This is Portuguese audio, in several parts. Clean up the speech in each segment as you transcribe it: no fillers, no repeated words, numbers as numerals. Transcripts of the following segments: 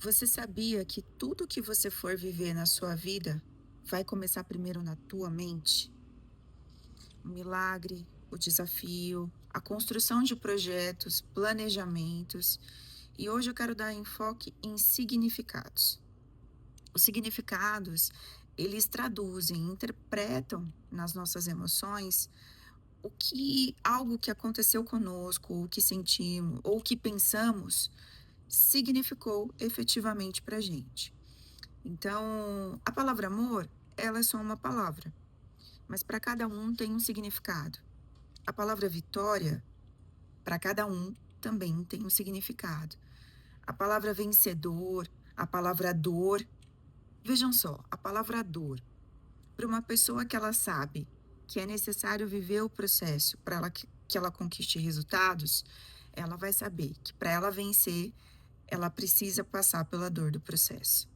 Você sabia que tudo que você for viver na sua vida vai começar primeiro na tua mente? O milagre, o desafio, a construção de projetos, planejamentos. E hoje eu quero dar enfoque em significados. Os significados, eles traduzem, interpretam nas nossas emoções algo que aconteceu conosco, o que sentimos ou o que pensamos significou efetivamente para gente. Então, a palavra amor, ela é só uma palavra, mas para cada um tem um significado. A palavra vitória, para cada um, também tem um significado. A palavra vencedor, a palavra dor. Vejam só, a palavra dor, para uma pessoa que ela sabe que é necessário viver o processo para que ela conquiste resultados, ela vai saber que para ela vencer, ela precisa passar pela dor do processo.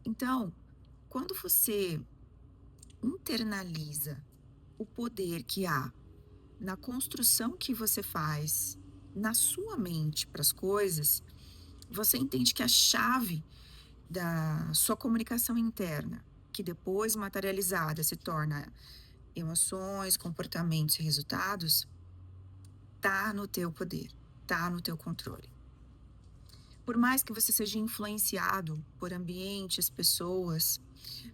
Então, quando você internaliza o poder que há na construção que você faz na sua mente para as coisas, você entende que a chave da sua comunicação interna, que depois materializada se torna emoções, comportamentos e resultados, tá no teu poder, tá no teu controle. Por mais que você seja influenciado por ambientes, pessoas,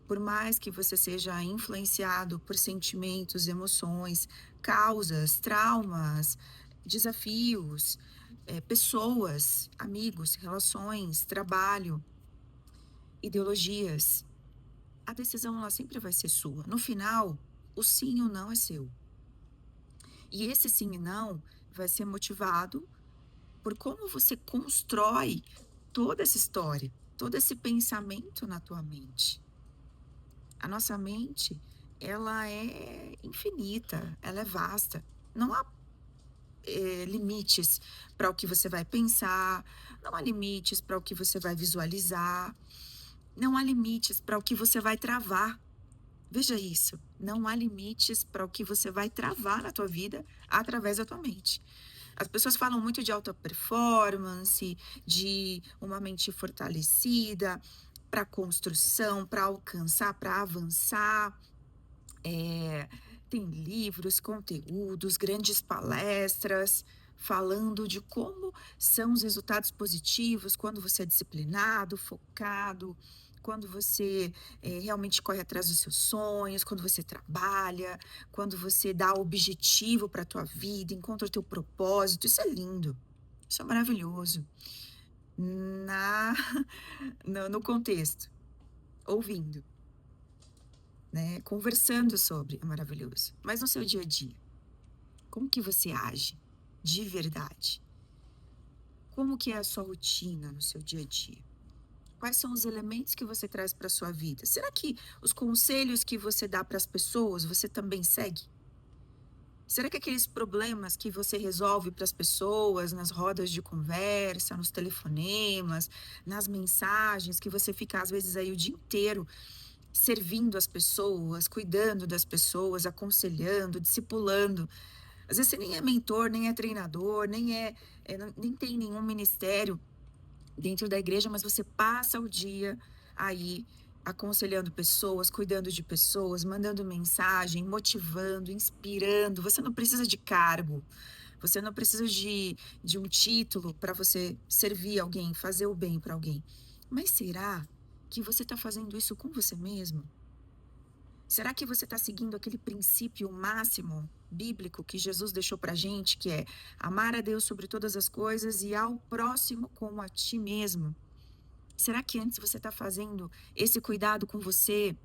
por mais que você seja influenciado por sentimentos, emoções, causas, traumas, desafios, pessoas, amigos, relações, trabalho, ideologias, a decisão ela sempre vai ser sua. No final, o sim ou não é seu. E esse sim e não vai ser motivado por como você constrói toda essa história, todo esse pensamento na tua mente. A nossa mente, ela é infinita, ela é vasta. Não há, limites para o que você vai pensar, não há limites para o que você vai visualizar, não há limites para o que você vai travar. Veja isso, não há limites para o que você vai travar na tua vida através da tua mente. As pessoas falam muito de alta performance, de uma mente fortalecida, para construção, para alcançar, para avançar. Eh, Tem livros, conteúdos, grandes palestras falando de como são os resultados positivos quando você é disciplinado, focado, quando você, realmente corre atrás dos seus sonhos, quando você trabalha, quando você dá objetivo para a tua vida, encontra o teu propósito. Isso é lindo, isso é maravilhoso. Na no contexto, ouvindo. Né, conversando sobre, é maravilhoso. Mas no seu dia a dia, como que você age de verdade? Como que é a sua rotina no seu dia a dia? Quais são os elementos que você traz para sua vida? Será que os conselhos que você dá para as pessoas, você também segue? Será que aqueles problemas que você resolve para as pessoas nas rodas de conversa, nos telefonemas, nas mensagens que você fica às vezes aí o dia inteiro servindo as pessoas, cuidando das pessoas, aconselhando, discipulando. Às vezes você nem é mentor, nem é treinador, nem tem nenhum ministério dentro da igreja, mas você passa o dia aí aconselhando pessoas, cuidando de pessoas, mandando mensagem, motivando, inspirando. Você não precisa de cargo, você não precisa de um título para você servir alguém, fazer o bem para alguém. Mas será que você está fazendo isso com você mesmo? Será que você está seguindo aquele princípio máximo bíblico que Jesus deixou para gente, que é amar a Deus sobre todas as coisas e ao próximo como a ti mesmo? Será que antes você está fazendo esse cuidado com você?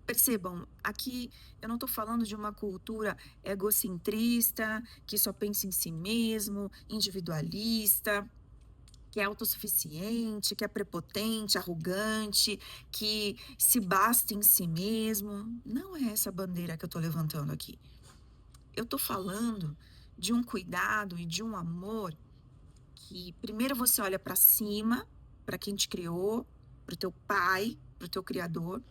Percebam, aqui eu não estou falando de uma cultura egocentrista, que só pensa em si mesmo, individualista, que é autossuficiente, que é prepotente, arrogante, que se basta em si mesmo. Não é essa bandeira que eu estou levantando aqui. Eu estou falando de um cuidado e de um amor que primeiro você olha para cima, para quem te criou, para o teu pai, para o teu criador,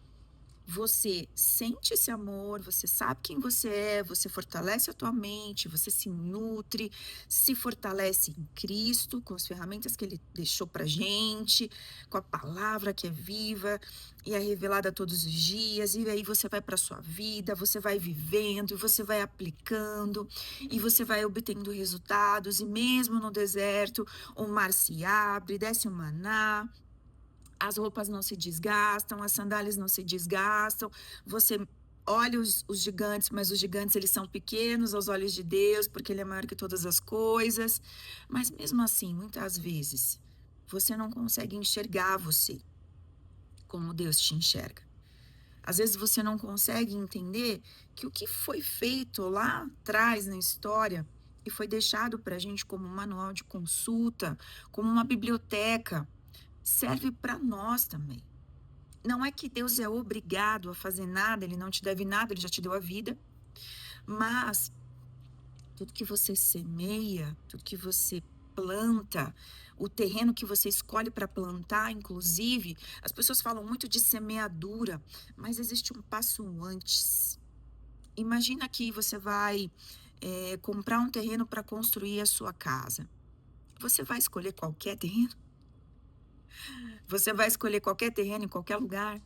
Você sente esse amor, você sabe quem você é, você fortalece a tua mente, você se nutre, se fortalece em Cristo, com as ferramentas que Ele deixou pra gente, com a palavra que é viva e é revelada todos os dias, e aí você vai para sua vida, você vai vivendo, e você vai aplicando, e você vai obtendo resultados, e mesmo no deserto, o mar se abre, desce o maná, as roupas não se desgastam, as sandálias não se desgastam, você olha os gigantes, mas os gigantes eles são pequenos aos olhos de Deus, porque Ele é maior que todas as coisas. Mas mesmo assim, muitas vezes, você não consegue enxergar você como Deus te enxerga. Às vezes você não consegue entender que o que foi feito lá atrás na história e foi deixado para a gente como um manual de consulta, como uma biblioteca, serve para nós também. Não é que Deus é obrigado a fazer nada, Ele não te deve nada, Ele já te deu a vida, mas tudo que você semeia, tudo que você planta, o terreno que você escolhe para plantar, inclusive, as pessoas falam muito de semeadura, mas existe um passo antes. Imagina que você vai comprar um terreno para construir a sua casa. Você vai escolher qualquer terreno? Você vai escolher qualquer terreno em qualquer lugar?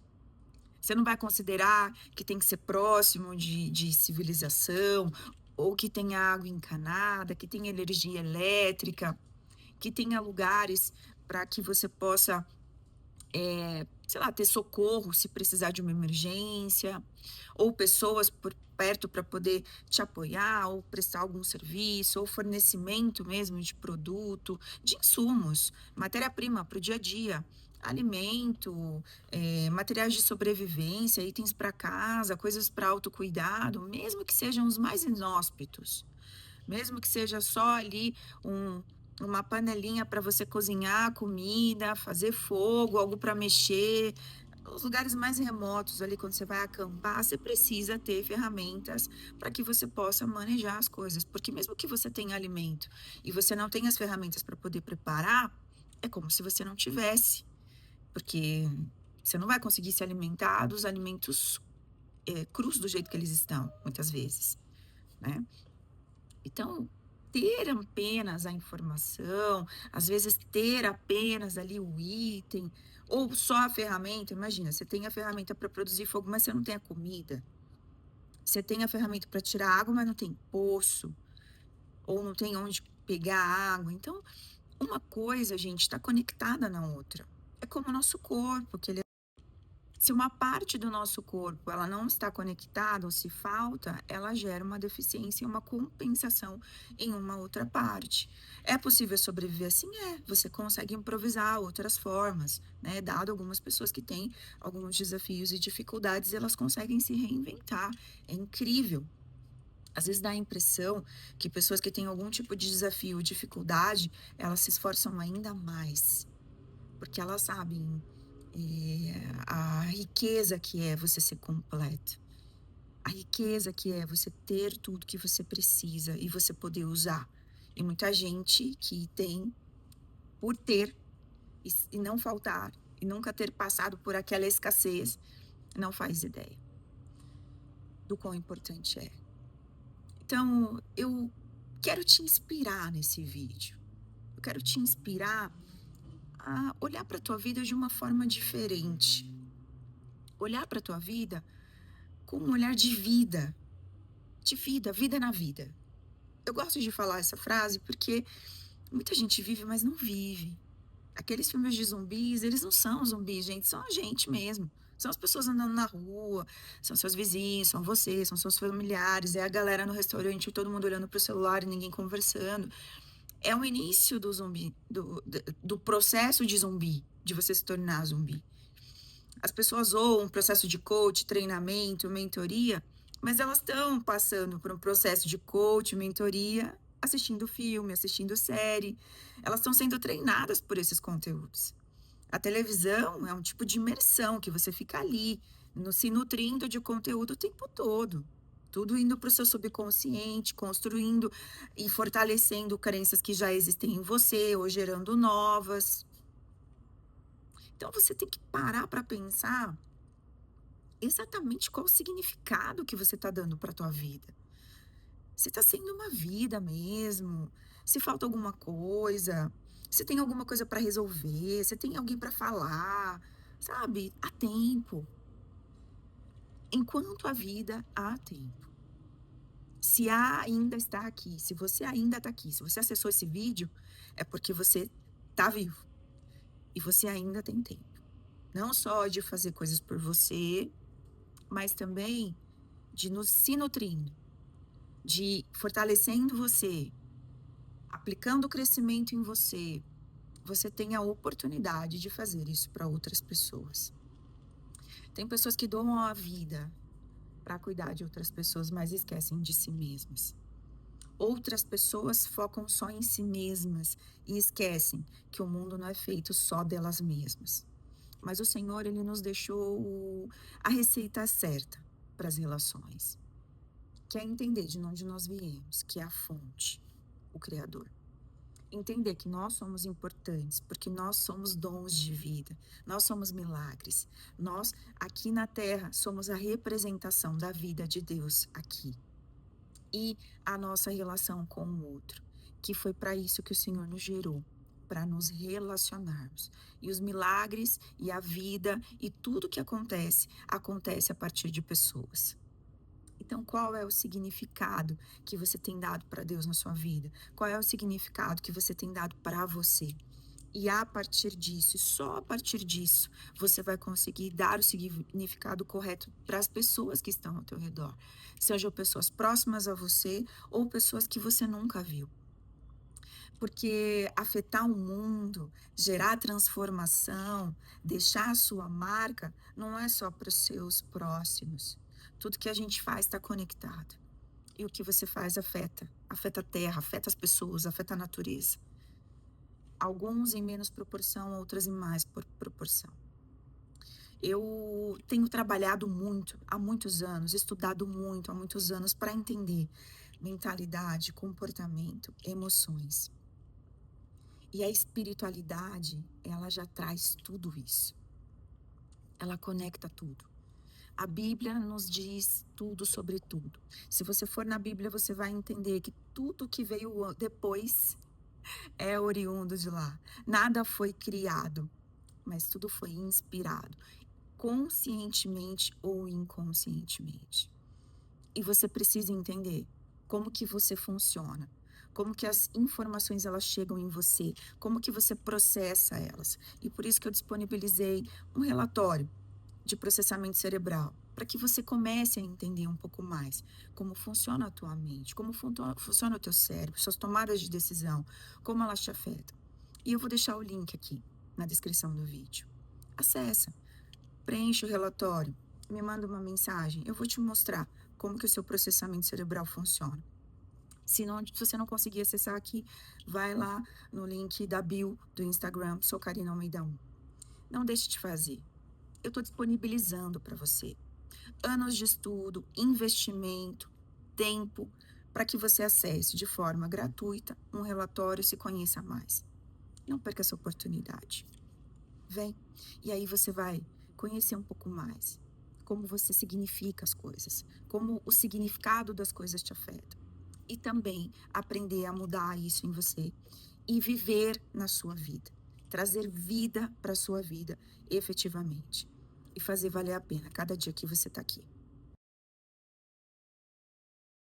Você não vai considerar que tem que ser próximo de civilização, ou que tenha água encanada, que tenha energia elétrica, que tenha lugares para que você possa, sei lá, ter socorro se precisar de uma emergência, ou pessoas por perto para poder te apoiar, ou prestar algum serviço, ou fornecimento mesmo de produto, de insumos, matéria-prima para o dia a dia, alimento, materiais de sobrevivência, itens para casa, coisas para autocuidado, mesmo que sejam os mais inóspitos. Mesmo que seja só ali um uma panelinha para você cozinhar a comida, fazer fogo, algo para mexer. Os lugares mais remotos ali, quando você vai acampar, você precisa ter ferramentas para que você possa manejar as coisas, porque mesmo que você tenha alimento e você não tenha as ferramentas para poder preparar, é como se você não tivesse, porque você não vai conseguir se alimentar dos alimentos, crus do jeito que eles estão, muitas vezes, né. Então, ter apenas a informação, às vezes ter apenas ali o item, ou só a ferramenta, imagina, você tem a ferramenta para produzir fogo, mas você não tem a comida. Você tem a ferramenta para tirar água, mas não tem poço, ou não tem onde pegar água. Então, uma coisa, gente, está conectada na outra. É como o nosso corpo, que ele se uma parte do nosso corpo ela não está conectada ou se falta, ela gera uma deficiência e uma compensação em uma outra parte. É possível sobreviver assim? É. Você consegue improvisar outras formas, né? Dado algumas pessoas que têm alguns desafios e dificuldades, elas conseguem se reinventar. É incrível. Às vezes dá a impressão que pessoas que têm algum tipo de desafio ou dificuldade, elas se esforçam ainda mais. Porque elas sabem, a riqueza que é você ser completo, a riqueza que é você ter tudo que você precisa e você poder usar. E muita gente que tem por ter e não faltar, e nunca ter passado por aquela escassez, não faz ideia do quão importante é. Então, eu quero te inspirar nesse vídeo. Eu quero te inspirar a olhar para a tua vida de uma forma diferente. Olhar para a tua vida com um olhar de vida, vida na vida. Eu gosto de falar essa frase porque muita gente vive, mas não vive. Aqueles filmes de zumbis, eles não são zumbis, gente, são a gente mesmo. São as pessoas andando na rua, são seus vizinhos, são você, são seus familiares, é a galera no restaurante, todo mundo olhando pro celular e ninguém conversando. É o início do zumbi, do processo de zumbi, de você se tornar zumbi. As pessoas zoam o processo de coach, treinamento, mentoria, mas elas estão passando por um processo de coach, mentoria, assistindo filme, assistindo série. Elas estão sendo treinadas por esses conteúdos. A televisão é um tipo de imersão que você fica ali, se nutrindo de conteúdo o tempo todo. Tudo indo para o seu subconsciente, construindo e fortalecendo crenças que já existem em você ou gerando novas. Então você tem que parar para pensar exatamente qual o significado que você está dando para a tua vida. Se está sendo uma vida mesmo, se falta alguma coisa, se tem alguma coisa para resolver, se tem alguém para falar, sabe? Há tempo. Enquanto há vida, há tempo. Se ainda está aqui, se você ainda está aqui, se você acessou esse vídeo, é porque você está vivo e você ainda tem tempo. Não só de fazer coisas por você, mas também de nos se nutrindo, de fortalecendo você, aplicando o crescimento em você. Você tem a oportunidade de fazer isso para outras pessoas. Tem pessoas que doam a vida para cuidar de outras pessoas, mas esquecem de si mesmas. Outras pessoas focam só em si mesmas e esquecem que o mundo não é feito só delas mesmas. Mas o Senhor, ele nos deixou a receita certa para as relações, que é entender de onde nós viemos, que é a fonte, o Criador. Entender que nós somos importantes, porque nós somos dons de vida, nós somos milagres. Nós, aqui na Terra, somos a representação da vida de Deus aqui. E a nossa relação com o outro, que foi para isso que o Senhor nos gerou, para nos relacionarmos. E os milagres e a vida e tudo que acontece, acontece a partir de pessoas. Então, qual é o significado que você tem dado para Deus na sua vida? Qual é o significado que você tem dado para você? E a partir disso, e só a partir disso, você vai conseguir dar o significado correto para as pessoas que estão ao teu redor. Sejam pessoas próximas a você ou pessoas que você nunca viu. Porque afetar o mundo, gerar transformação, deixar a sua marca, não é só para os seus próximos. Tudo que a gente faz está conectado. E o que você faz afeta a terra, afeta as pessoas, afeta a natureza. Alguns em menos proporção, outras em mais proporção. Eu tenho trabalhado muito, há muitos anos, estudado muito há muitos anos para entender mentalidade, comportamento, emoções. E a espiritualidade, ela já traz tudo isso. Ela conecta tudo. A Bíblia nos diz tudo sobre tudo. Se você for na Bíblia, você vai entender que tudo que veio depois é oriundo de lá. Nada foi criado, mas tudo foi inspirado, conscientemente ou inconscientemente. E você precisa entender como que você funciona, como que as informações elas chegam em você, como que você processa elas. E por isso que eu disponibilizei um relatório de processamento cerebral, para que você comece a entender um pouco mais como funciona a tua mente, como funciona o teu cérebro, suas tomadas de decisão, como elas te afetam. E eu vou deixar o link aqui na descrição do vídeo. Acessa, preenche o relatório, me manda uma mensagem, eu vou te mostrar como que o seu processamento cerebral funciona. Se você não conseguir acessar aqui, vai lá no link da bio do Instagram, sou Karina Almeida 1. Não deixe de fazer. Eu estou disponibilizando para você anos de estudo, investimento, tempo, para que você acesse de forma gratuita um relatório e se conheça mais. Não perca essa oportunidade. Vem. E aí você vai conhecer um pouco mais como você significa as coisas, como o significado das coisas te afeta. E também aprender a mudar isso em você e viver na sua vida. Trazer vida para a sua vida efetivamente. E fazer valer a pena cada dia que você está aqui.